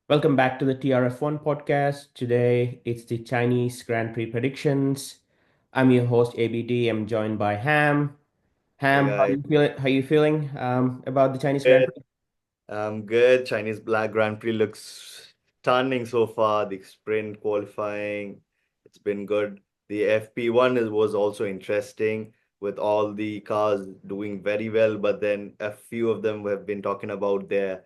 Welcome back to the TRF1 podcast. Today it's the Chinese Grand Prix predictions. I'm your host ABD. I'm joined by Ham. Hey Ham, how guys, you feeling? How you feeling about the Chinese Grand good. Prix? I'm good. Chinese Black Grand Prix looks stunning so far. The sprint qualifying, it's been good. The FP1 was also interesting with all the cars doing very well, but then a few of them have been talking about their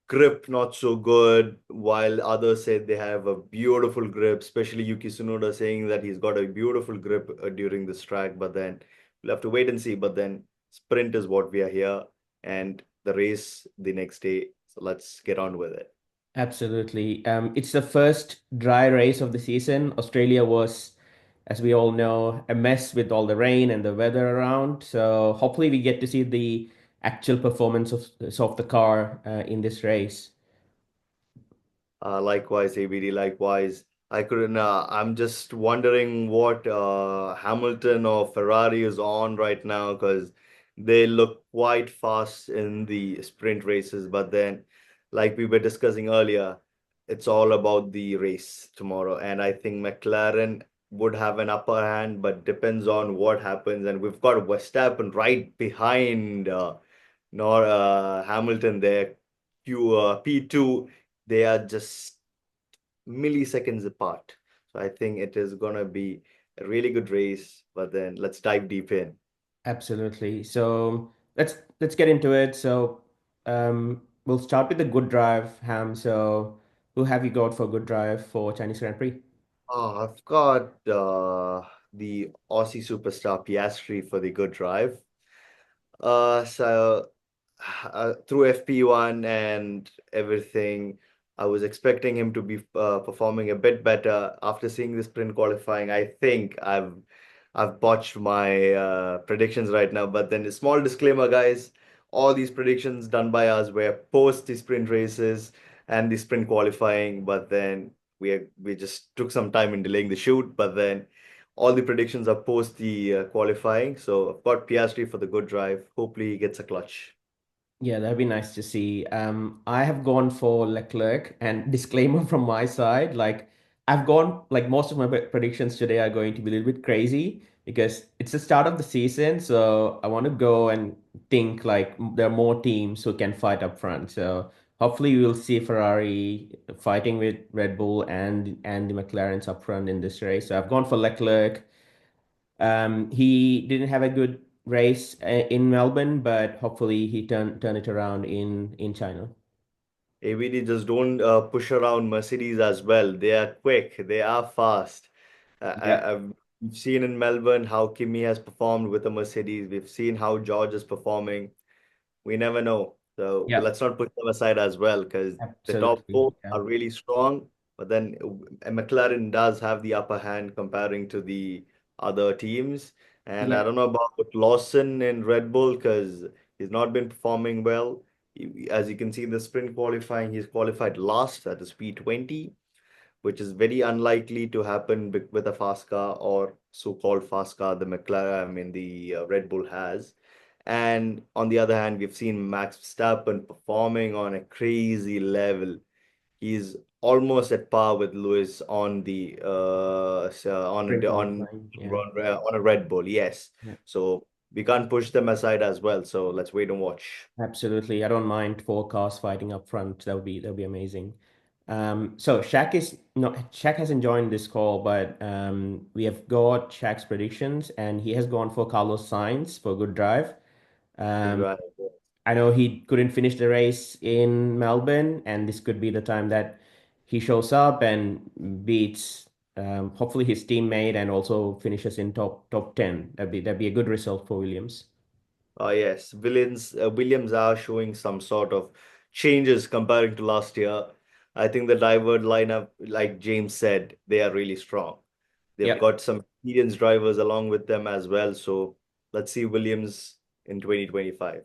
grip not so good, while others said they have a beautiful grip, especially Yuki Tsunoda saying that he's got a beautiful grip during this track, but then we'll have to wait and see. But then sprint is what we are here, and the race the next day. So let's get on with it. Absolutely. It's the first dry race of the season. Australia was, as we all know, a mess with all the rain and the weather around. So hopefully we get to see the actual performance of the car in this race. Likewise, ABD, likewise. I couldn't, I'm just wondering what Hamilton or Ferrari is on right now because they look quite fast in the sprint races. But then, like we were discussing earlier, it's all about the race tomorrow. And I think McLaren would have an upper hand, but depends on what happens. And we've got Verstappen right behind nor Hamilton there. P2, they are just milliseconds apart. So I think it is gonna be a really good race. But then let's dive deep in. Absolutely. So let's get into it. So we'll start with the good drive, Ham. So who have you got for good drive for Chinese Grand Prix? I've got the Aussie superstar Piastri for the good drive. So through FP1 and everything, I was expecting him to be performing a bit better. After seeing the sprint qualifying, I think I've botched my predictions right now. But then a small disclaimer, guys, all these predictions done by us were post the sprint races and the sprint qualifying. But then we just took some time in delaying the shoot. But then all the predictions are post the qualifying. So I've got Piastri for the good drive. Hopefully he gets a clutch. Yeah, that'd be nice to see. I have gone for Leclerc, and disclaimer from my side, like I've gone like most of my predictions today are going to be a little bit crazy because it's the start of the season, so I want to go and think like there are more teams who can fight up front. So hopefully we will see Ferrari fighting with Red Bull and the McLarens up front in this race. So I've gone for Leclerc. He didn't have a good race in Melbourne, but hopefully he turn it around in China. ABD just don't push around Mercedes as well. They are quick, they are fast. Yeah, We've seen in Melbourne how Kimi has performed with a Mercedes. We've seen how George is performing. We never know. So yeah, let's not put them aside as well because the top absolutely. four Yeah, are really strong. But then McLaren does have the upper hand comparing to the other teams. And I yeah, don't know about Lawson in Red Bull because he's not been performing well. As you can see in the sprint qualifying, he's qualified last at the speed 20, which is very unlikely to happen with a fast car or so-called fast car the McLaren, I mean the Red Bull has. And on the other hand, we've seen Max Verstappen performing on a crazy level. He's almost at par with Lewis on the sprint qualifying. Yeah, on a Red Bull. Yes, yeah, so we can't push them aside as well. So let's wait and watch. absolutely. I don't mind four cars fighting up front. That would be amazing. So Shaq hasn't joined this call, but we have got Shaq's predictions, and he has gone for Carlos Sainz for good drive. Good Um, drive. I know he couldn't finish the race in Melbourne, and this could be the time that he shows up and beats hopefully his teammate and also finishes in top 10. That'd be a good result for Williams. Yes, Williams are showing some sort of changes comparing to last year. I think the divert lineup, like James said, they are really strong. They've Yep, got some experienced drivers along with them as well. So let's see Williams in 2025.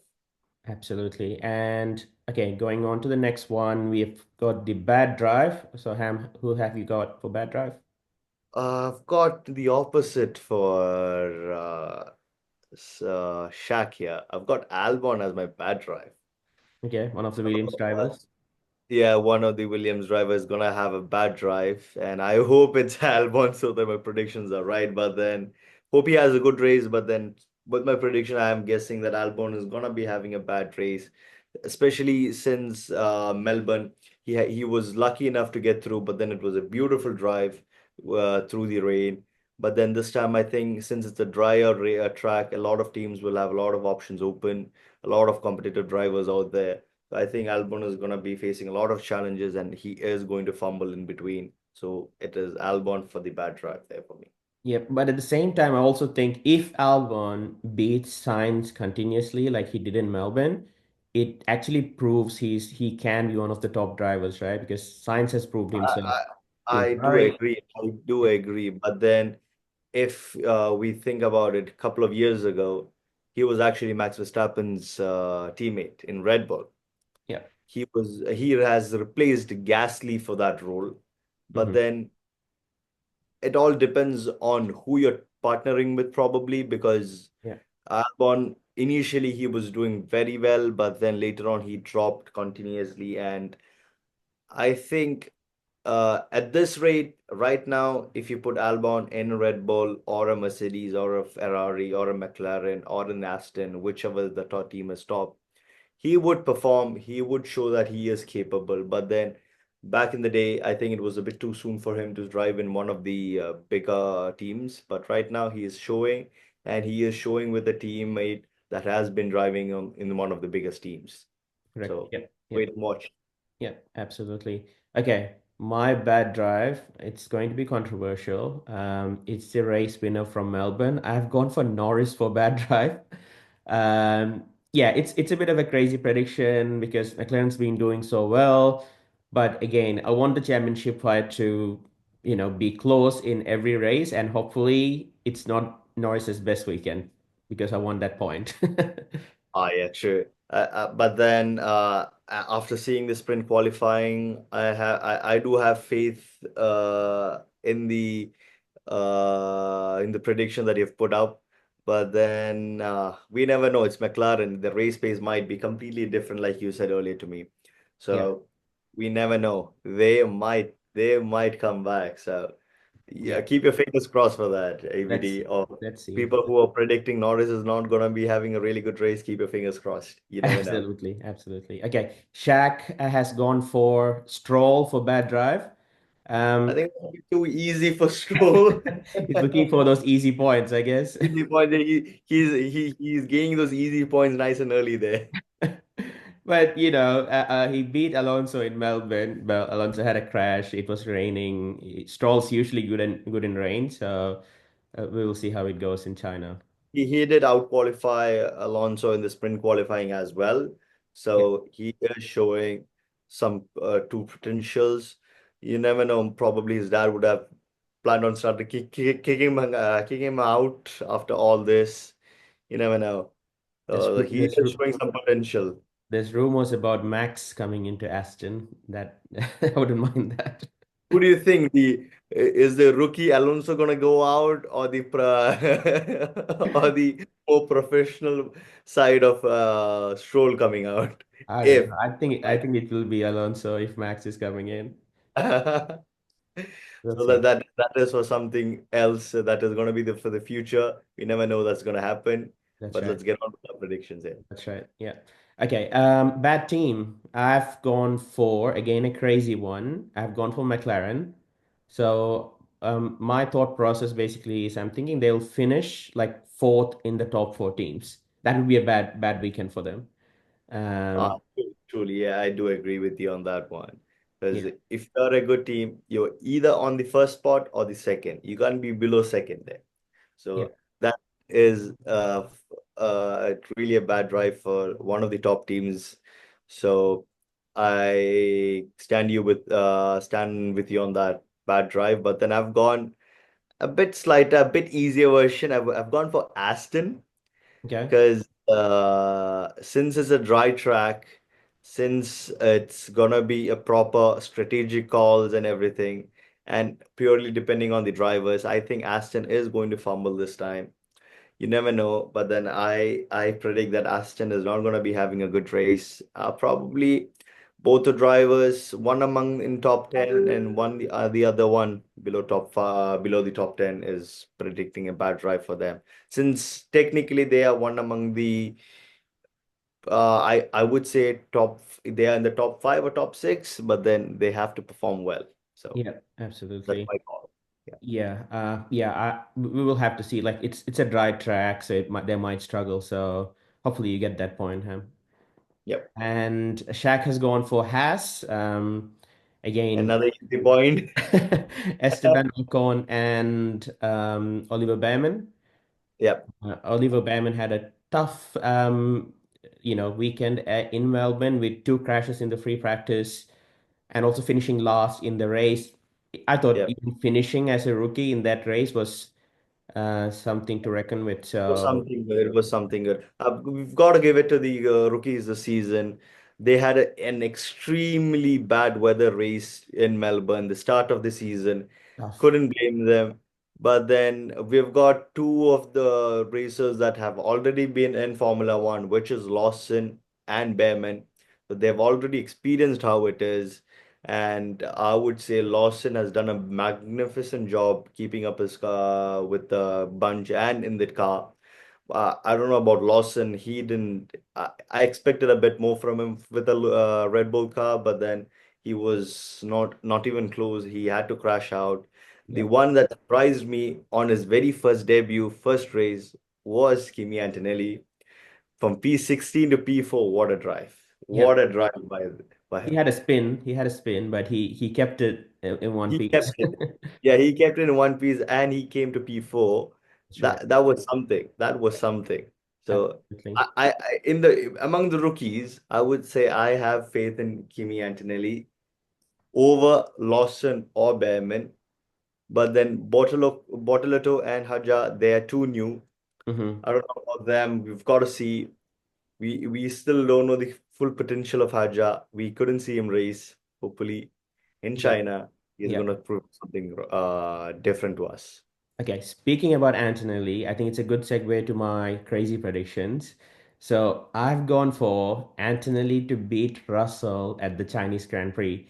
absolutely. And okay, going on to the next one, we've got the bad drive. So Ham, who have you got for bad drive? I've got the opposite for Shaq here. I've got Albon as my bad drive. Okay, one of the I don't Williams know, drivers. Yeah, one of the Williams drivers is gonna have a bad drive, and I hope it's Albon so that my predictions are right. But then hope he has a good race. But then with my prediction, I am guessing that Albon is gonna be having a bad race, especially since Melbourne. He was lucky enough to get through, but then it was a beautiful drive through the rain. But then this time, I think since it's a drier track, a lot of teams will have a lot of options open, a lot of competitive drivers out there. I think Albon is going to be facing a lot of challenges and he is going to fumble in between. So it is Albon for the bad drive there for me. Yeah, but at the same time, I also think if Albon beats Sainz continuously, like he did in Melbourne, it actually proves he can be one of the top drivers, right? Because Sainz has proved I, himself in I do Ferrari. agree. I do Yeah, agree. But then if we think about it, a couple of years ago, he was actually Max Verstappen's teammate in Red Bull. yeah, He has replaced Gasly for that role. But hmm, then it all depends on who you're partnering with, probably, because yeah, Albon initially he was doing very well, but then later on he dropped continuously. And I think at this rate, right now, if you put Albon in a Red Bull or a Mercedes or a Ferrari or a McLaren or an Aston, whichever the top team is top, he would perform, he would show that he is capable. But then back in the day, I think it was a bit too soon for him to drive in one of the bigger teams. But right now, he is showing, and he is showing with a teammate that has been driving in one of the biggest teams. correct. So Yeah, yeah. wait and watch. Yeah, absolutely. Okay, my bad drive. It's going to be controversial. It's the race winner from Melbourne. I've gone for Norris for bad drive. Yeah, it's a bit of a crazy prediction because McLaren's been doing so well. But again, I want the championship fight to, be close in every race, and hopefully it's not Norris's best weekend because I want that point. Ah, yeah, true. But then after seeing the sprint qualifying, I do have faith in the prediction that you've put up. But then we never know. It's McLaren. The race pace might be completely different, like you said earlier to me. Yeah, So we never know. They might come back. So yeah, yeah. keep your fingers crossed for that, Let's AVD. Or let's see. people who are predicting Norris is not gonna be having a really good race, keep your fingers crossed. You never know. Absolutely, absolutely. Okay, Shaq has gone for Stroll for bad drive. I Um, think it's too easy for Stroll. he's looking for those easy points, I guess. Easy point. He's gaining those easy points nice and early there. But he beat Alonso in Melbourne. But Alonso had a crash. It was raining. Stroll's usually good in rain, so we will see how it goes in China. He did out qualify Alonso in the sprint qualifying as well. Yeah, So he is showing some two potentials. You never know. Probably his dad would have planned on starting kicking him out after all this. You never know. there's He there's is showing some potential. there's rumors about Max coming into Aston. That I wouldn't mind that. Who do you think is the rookie Alonso gonna go out, or the or the more professional side of Stroll coming out? I don't If know. I think it will be Alonso if Max is coming in. so We'll that see. that is for something else that is gonna be for the future. We never know that's gonna happen. That's But right. let's get on to the predictions here. That's right. Yeah. Okay. Bad team. I've gone for again a crazy one. I've gone for McLaren. So my thought process basically is I'm thinking they'll finish like fourth in the top four teams. That would be a bad weekend for them. Uh, Um, truly, yeah, I do agree with you on that one. Because yeah. if you're a good team, you're either on the first spot or the second. You can't be below second there. Yeah. So that is really a bad drive for one of the top teams. So I stand with you on that bad drive. But then I've gone a bit slighter, a bit easier version. I've gone for Aston. Okay. Because since it's a dry track, since it's gonna be a proper strategic calls and everything, and purely depending on the drivers, I think Aston is going to fumble this time. You never know, but then I predict that Aston is not gonna be having a good race. Probably Both the drivers, one among in top 10 and the other one below below the top 10 is predicting a bad drive for them. Since technically they are one among the I would say they are in the top five or top six, but then they have to perform well. So Yeah, that's absolutely. my call. Yeah. Yeah, yeah. We will have to see. Like it's a dry track, so they might struggle. So hopefully you get that point, Ham. Yep. And Shaq has gone for Haas. Again, Another easy point. Esteban Ocon and Oliver Behrman. Yep. Oliver Behrman had a tough, weekend in Melbourne with two crashes in the free practice and also finishing last in the race. I thought Yep. even finishing as a rookie in that race was something to reckon with. Was So something good. It was something good. We've got to give it to the rookies this season. They had an extremely bad weather race in Melbourne, the start of the season. tough. Couldn't blame them. But then we've got two of the racers that have already been in Formula One, which is Lawson and Behrman. So they've already experienced how it is. And I would say Lawson has done a magnificent job keeping up his car with the bunch and in the car. I don't know about Lawson. He didn't. I expected a bit more from him with the Red Bull car, but then he was not even close. He had to crash out. The Yeah, one that surprised me on his very first debut, first race, was Kimi Antonelli from P16 to P4. What a drive! yeah. What a drive by He him. had a spin. He had a spin, but he kept it in one He piece. kept it. Yeah, he kept it in one piece and he came to P4. That's right. That was something. That was something. So Absolutely. in the among the rookies, I would say I have faith in Kimi Antonelli over Lawson or Behrman. But then Bortolotto and Haja, they are too new. Hmm. I don't know about them. We've got to see. We still don't know the full potential of Haja. We couldn't see him race. Hopefully, in Yeah. China, he's Yeah. going to prove something different to us. Okay, speaking about Antonelli, I think it's a good segue to my crazy predictions. So I've gone for Antonelli to beat Russell at the Chinese Grand Prix.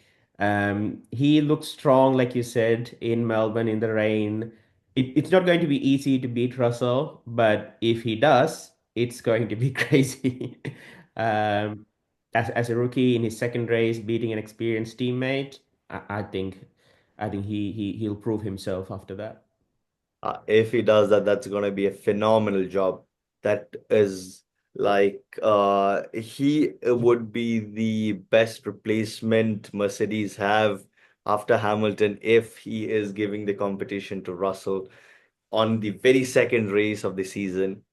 He looks strong, like you said, in Melbourne in the rain. It's not going to be easy to beat Russell, but if he does, it's going to be crazy. Um, as a rookie in his second race, beating an experienced teammate, I think he'll prove himself after that. If he does that, that's going to be a phenomenal job. That is like he would be the best replacement Mercedes have after Hamilton if he is giving the competition to Russell on the very second race of the season.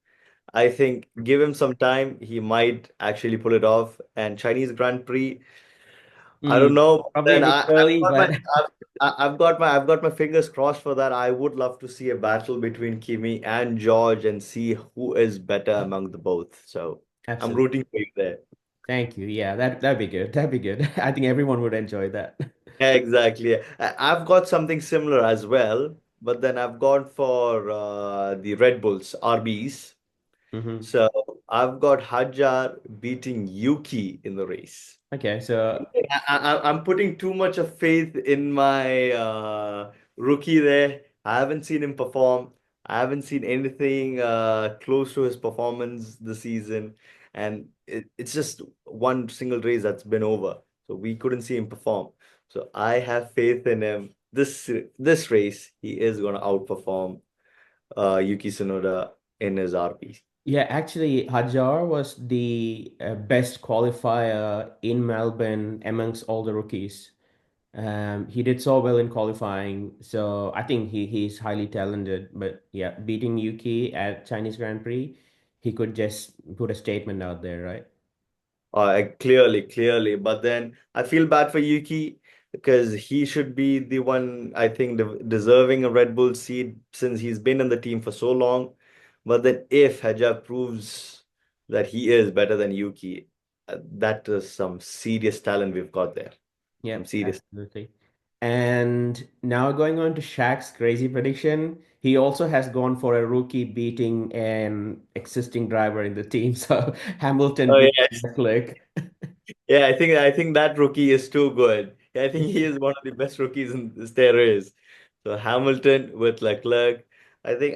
I think give him some time, he might actually pull it off. And Chinese Grand Prix, I don't Mm, know. probably a Then bit early, but I've got my fingers crossed for that. I would love to see a battle between Kimi and George and see who is better among the both. So I'm absolutely. rooting for you there. Thank you. Yeah, that'd be good. That'd be good. I think everyone would enjoy that. Yeah, exactly. I've got something similar as well, but then I've gone for the Red Bulls RBs. Hmm. So I've got Hajar beating Yuki in the race. Okay, so I'm putting too much of faith in my rookie there. I haven't seen him perform. I haven't seen anything close to his performance this season, and it's just one single race that's been over. So we couldn't see him perform. So I have faith in him. This race, he is going to outperform Yuki Tsunoda in his RP. yeah, actually, Hajar was the best qualifier in Melbourne amongst all the rookies. He did so well in qualifying, so I think he's highly talented. But yeah, beating Yuki at Chinese Grand Prix, he could just put a statement out there, right? Clearly. But then I feel bad for Yuki because he should be the one, I think, deserving a Red Bull seat since he's been in the team for so long. But then if Haja proves that he is better than Yuki, that is some serious talent we've got there. Some Yep, serious. absolutely. And now going on to Shaq's crazy prediction, he also has gone for a rookie beating an existing driver in the team. So Hamilton Oh beat yes. Leclerc. Yeah, I think that rookie is too good. Yeah, I think he is one of the best rookies in this there is. So Hamilton with Leclerc, I think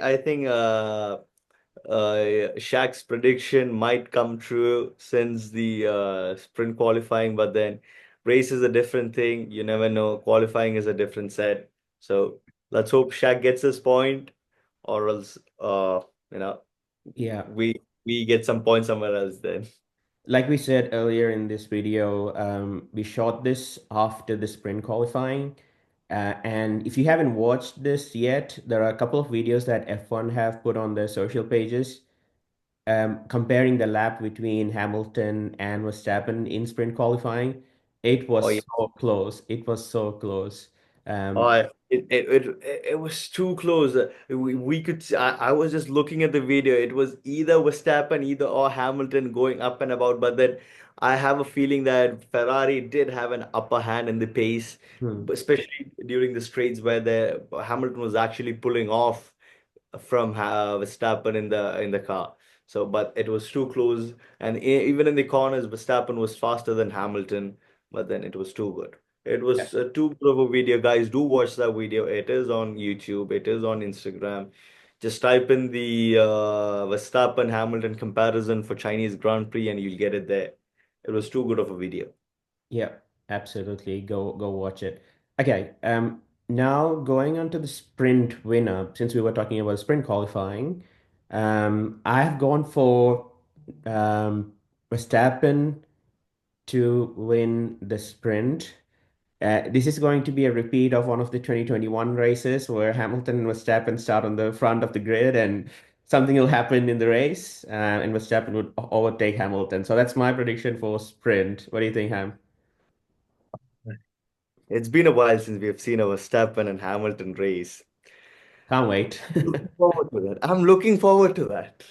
Shaq's prediction might come true since the sprint qualifying, but then race is a different thing. You never know. Qualifying is a different set. So let's hope Shaq gets his point, or else you know Yeah. we get some points somewhere else then. Like we said earlier in this video, we shot this after the sprint qualifying. And if you haven't watched this yet, there are a couple of videos that F1 have put on their social pages, comparing the lap between Hamilton and Verstappen in sprint qualifying. It Oh yeah. was so close. It was so close. Oh, Um, it was too close. We could I was just looking at the video. It was either Verstappen, either or Hamilton going up and about. But then I have a feeling that Ferrari did have an upper hand in the pace, hmm. especially during the straights where the Hamilton was actually pulling off from Verstappen in the car. So, but it was too close, and even in the corners, Verstappen was faster than Hamilton. But then it was too good. It Yeah. was too good of a video, guys. Do watch that video. It is on YouTube. It is on Instagram. Just type in the Verstappen Hamilton comparison for Chinese Grand Prix, and you'll get it there. It was too good of a video. Yeah, absolutely. Go watch it. Okay, now going on to the sprint winner, since we were talking about sprint qualifying, I have gone for um Verstappen to win the sprint. This is going to be a repeat of one of the 2021 races where Hamilton and Verstappen start on the front of the grid and something will happen in the race, and Verstappen would overtake Hamilton. So that's my prediction for sprint. What do you think, Ham? It's been a while since we have seen a Verstappen and Hamilton race. Can't wait. Looking forward to that. I'm looking forward to that.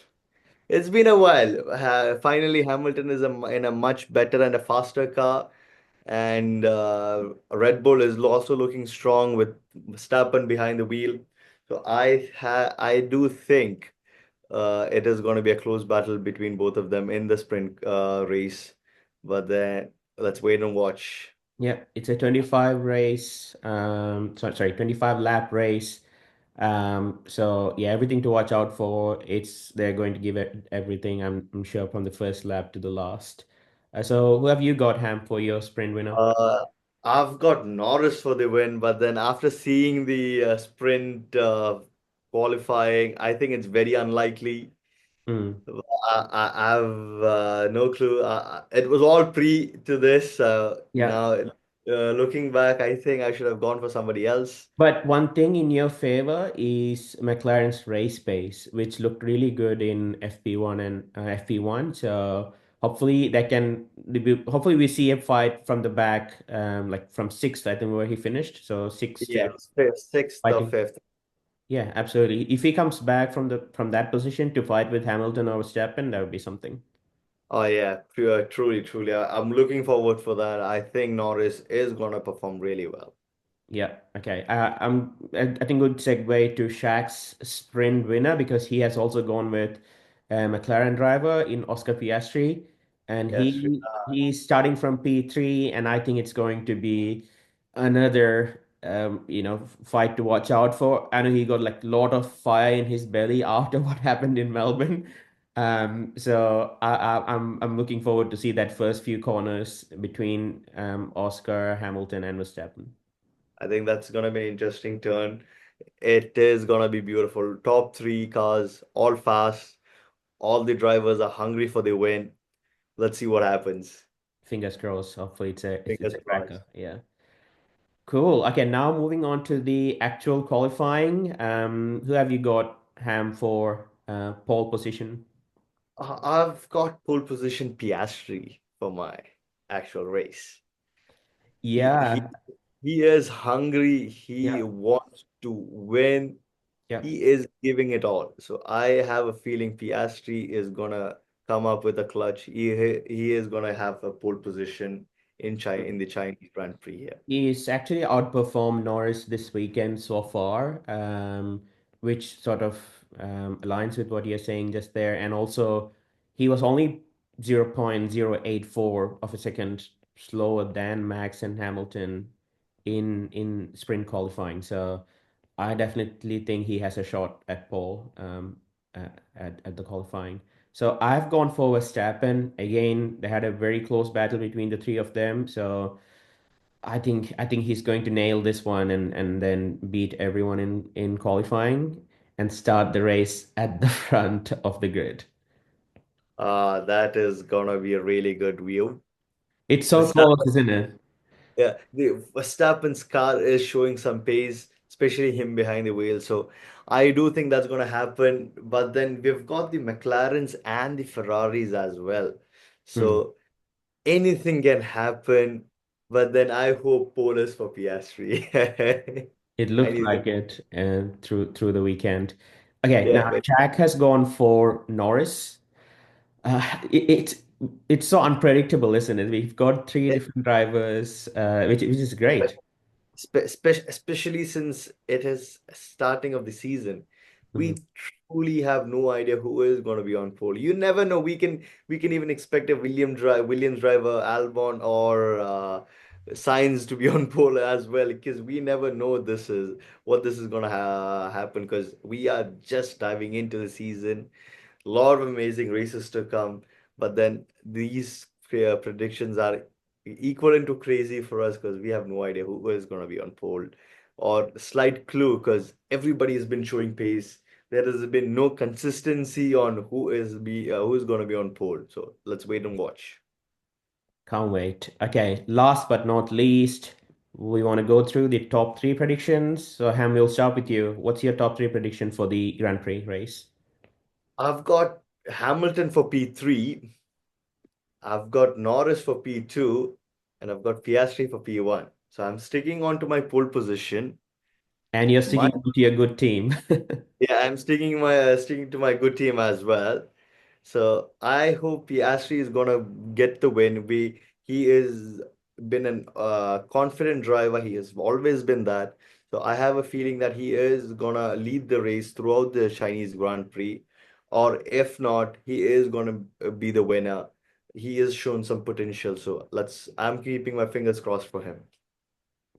It's been a while. Finally, Hamilton is in a much better and a faster car, and Red Bull is also looking strong with Verstappen behind the wheel. So I do think it is going to be a close battle between both of them in the sprint race. But then let's wait and watch. Yeah, it's a 25 race, sorry, 25 lap race. So yeah, everything to watch out for. They're going to give it everything, I'm sure, from the first lap to the last. So who have you got, Ham, for your sprint winner? Uh, I've got Norris for the win, but then after seeing the sprint qualifying, I think it's very unlikely. Mm, I've no clue. It was all pre to this. yeah. Now, looking back, I think I should have gone for somebody else. But one thing in your favor is McLaren's race pace, which looked really good in FP1 and FP1. So hopefully hopefully we see a fight from the back, like from sixth, I think where he finished. So sixth Yeah, to sixth or fighting. fifth. Yeah, absolutely. If he comes back from that position to fight with Hamilton or Verstappen, that would be something. Oh yeah, pure, truly, truly. I'm looking forward for that. I think Norris is gonna perform really well. Yeah, okay. I think good segue to Shaq's sprint winner because he has also gone with a McLaren driver in Oscar Piastri, and Yes, he's starting from P3, and I think it's going to be another fight to watch out for. I know he got like a lot of fire in his belly after what happened in Melbourne. So I'm looking forward to see that first few corners between Oscar, Hamilton, and Verstappen. I think that's gonna be an interesting turn. It is gonna be beautiful. Top three cars, all fast. All the drivers are hungry for the win. Let's see what happens. Fingers crossed. Hopefully it's Fingers a cracker. crossed. Yeah. Cool. Okay, now moving on to the actual qualifying. Who have you got, Ham, for pole position? I've got pole position Piastri for my actual race. He he Yeah. he is hungry. He Yeah. wants to win. Yeah. He is giving it all. So I have a feeling Piastri is gonna come up with a clutch. He is gonna have a pole position in the Chinese Grand Prix here. He's actually outperformed Norris this weekend so far, which sort of aligns with what you're saying just there. And also, he was only 0.084 of a second slower than Max and Hamilton in sprint qualifying. So I definitely think he has a shot at pole at the qualifying. So I've gone for Verstappen. Again, they had a very close battle between the three of them. So I think he's going to nail this one and then beat everyone in qualifying and start the race at the front of the grid. That is gonna be a really good view. It's so close, Verstappen, isn't it? yeah, the Verstappen's car is showing some pace, especially him behind the wheel. So I do think that's gonna happen. But then we've got the McLarens and the Ferraris as well. Hmm. So anything can happen. But then I hope pole is for Piastri. It looked Anything. like it through the weekend. Okay, now Yeah. Jack has gone for Norris. It's it's so unpredictable, isn't it? We've got three different drivers, which is great. Especially since it is starting of the season, Mhm. we truly have no idea who is going to be on pole. You never know. We can even expect a Williams driver, Albon or Sainz to be on pole as well, because we never know this is going to happen, because we are just diving into the season, lot of amazing races to come. But then these predictions are equal into crazy for us, because we have no idea who is going to be on pole, or slight clue, because everybody has been showing pace. There has been no consistency on who's going to be on pole. So let's wait and watch. Can't wait. Okay, last but not least, we want to go through the top three predictions. So Ham, we'll start with you. What's your top three prediction for the Grand Prix race? I've got Hamilton for P3, I've got Norris for P2, and I've got Piastri for P1. So I'm sticking on to my pole position. And you're My sticking to your good team. Yeah, I'm sticking to my good team as well. So I hope Piastri is gonna get the win. He is been an confident driver. He has always been that. So I have a feeling that he is gonna lead the race throughout the Chinese Grand Prix, or if not, he is gonna be the winner. He has shown some potential. So I'm keeping my fingers crossed for him.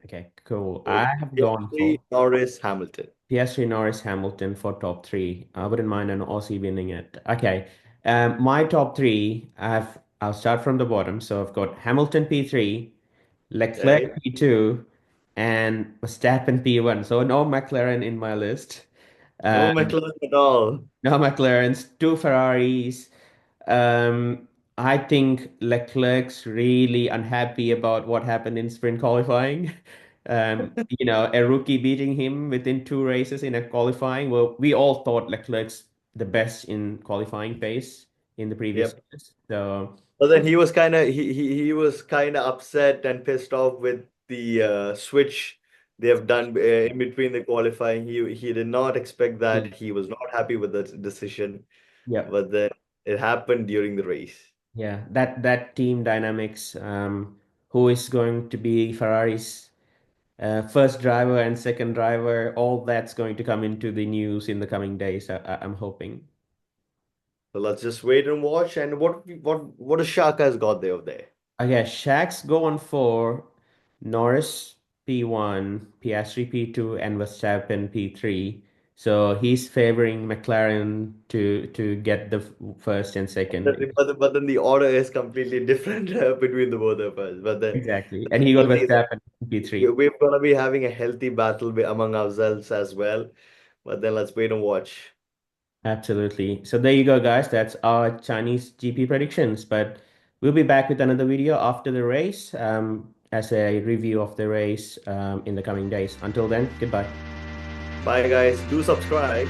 Okay, cool. So I have gone Piastri, for Norris, Hamilton. Piastri, Norris, Hamilton for top three. I wouldn't mind an Aussie winning it. Okay. My top three, I'll start from the bottom. So I've got Hamilton P3, Okay. Leclerc P2, and Verstappen P1. So no McLaren in my list. No Um, McLaren at all. no McLarens, two Ferraris. Um, I think Leclerc's really unhappy about what happened in sprint qualifying. A rookie beating him within two races in a qualifying. Well, we all thought Leclerc's the best in qualifying pace in the previous Yep. years. So But then he was kind of upset and pissed off with the switch they have done in between the qualifying. He did not expect yeah, that. He was not happy with the decision, yeah, but then it happened during the race. yeah. That team dynamics. Who is going to be Ferrari's first driver and second driver? All that's going to come into the news in the coming days. I'm hoping. So let's just wait and watch. And what a Shaka has got there. Okay, Shaq's going for Norris P1, Piastri P2, and Verstappen P3. So he's favoring McLaren to get the first and second. But then the order is completely different between the both of us. But then Exactly. And he got healthy, Verstappen P3. we're gonna be having a healthy battle among ourselves as well. But then let's wait and watch. Absolutely. So there you go, guys. That's our Chinese GP predictions. But we'll be back with another video after the race, as a review of the race, in the coming days. Until then, goodbye. Bye, guys. Do subscribe.